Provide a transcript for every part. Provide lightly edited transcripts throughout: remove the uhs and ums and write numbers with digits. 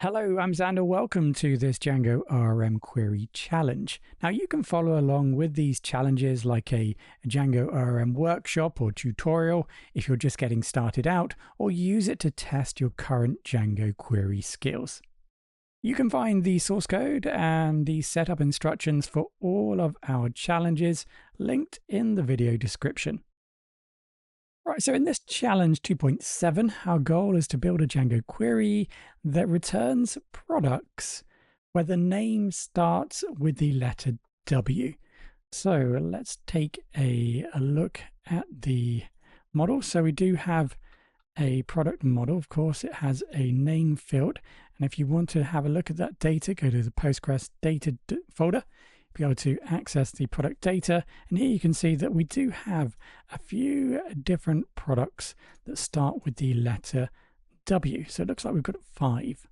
Hello, I'm Xander. Welcome to this Django ORM query challenge. Now you can follow along with these challenges like a Django ORM workshop or tutorial if you're just getting started out, or use it to test your current Django query skills. You can find the source code and the setup instructions for all of our challenges linked in the video description. Right, so in this challenge 2.7, our goal is to build a Django query that returns products where the name starts with the letter W. So let's take a look at the model. So we do have a product model. Of course, it has a name field. And if you want to have a look at that data, go to the Postgres data folder. Be able to access the product data, and here you can see that we do have a few different products that start with the letter W. So it looks like we've got 5.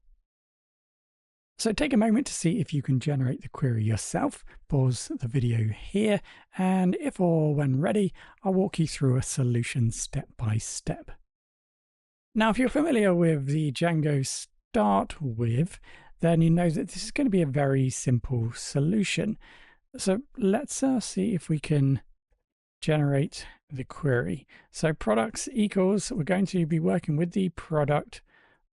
So take a moment to see if you can generate the query yourself. Pause the video here, and if or when ready, I'll walk you through a solution step by step. Now, if you're familiar with the Django start with, then you know that this is going to be a very simple solution. So let's see if we can generate the query. So products equals, we're going to be working with the product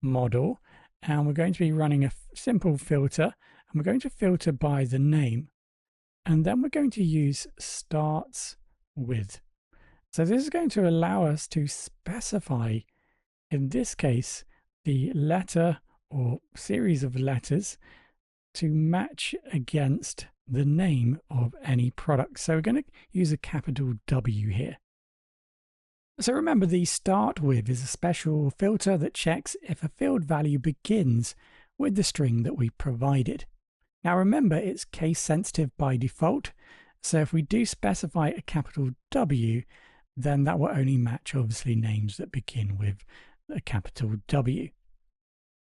model, and we're going to be running a simple filter, and we're going to filter by the name. And then we're going to use starts with. So this is going to allow us to specify, in this case, the letter or series of letters to match against the name of any product. So we're going to use a capital W here. So remember, the start with is a special filter that checks if a field value begins with the string that we provided. Now remember, it's case sensitive by default. So if we do specify a capital W, then that will only match obviously names that begin with a capital W.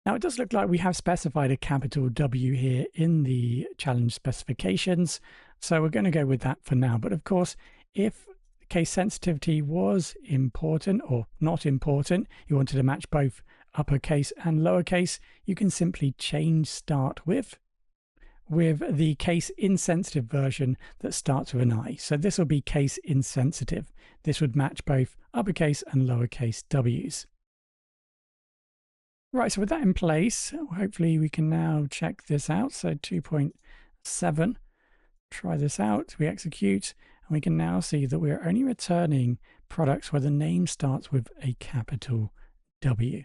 Now, it does look like we have specified a capital W here in the challenge specifications, so we're going to go with that for now. But of course, if case sensitivity was important or not important, you wanted to match both uppercase and lowercase, you can simply change start with the case insensitive version that starts with an I. So this will be case insensitive. This would match both uppercase and lowercase W's. Right, so with that in place, hopefully we can now check this out. So 2.7, try this out, we execute, and we can now see that we're only returning products where the name starts with a capital W.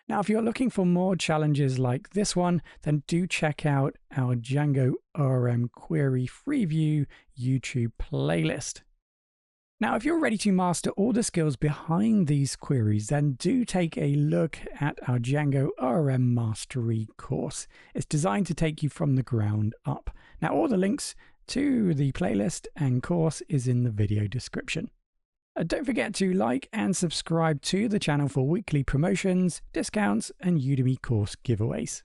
Now, if you're looking for more challenges like this one, then do check out our Django ORM Query Freeview YouTube playlist. Now, if you're ready to master all the skills behind these queries, then do take a look at our Django ORM Mastery course. It's designed to take you from the ground up. Now, all the links to the playlist and course is in the video description. Don't forget to like and subscribe to the channel for weekly promotions, discounts, and Udemy course giveaways.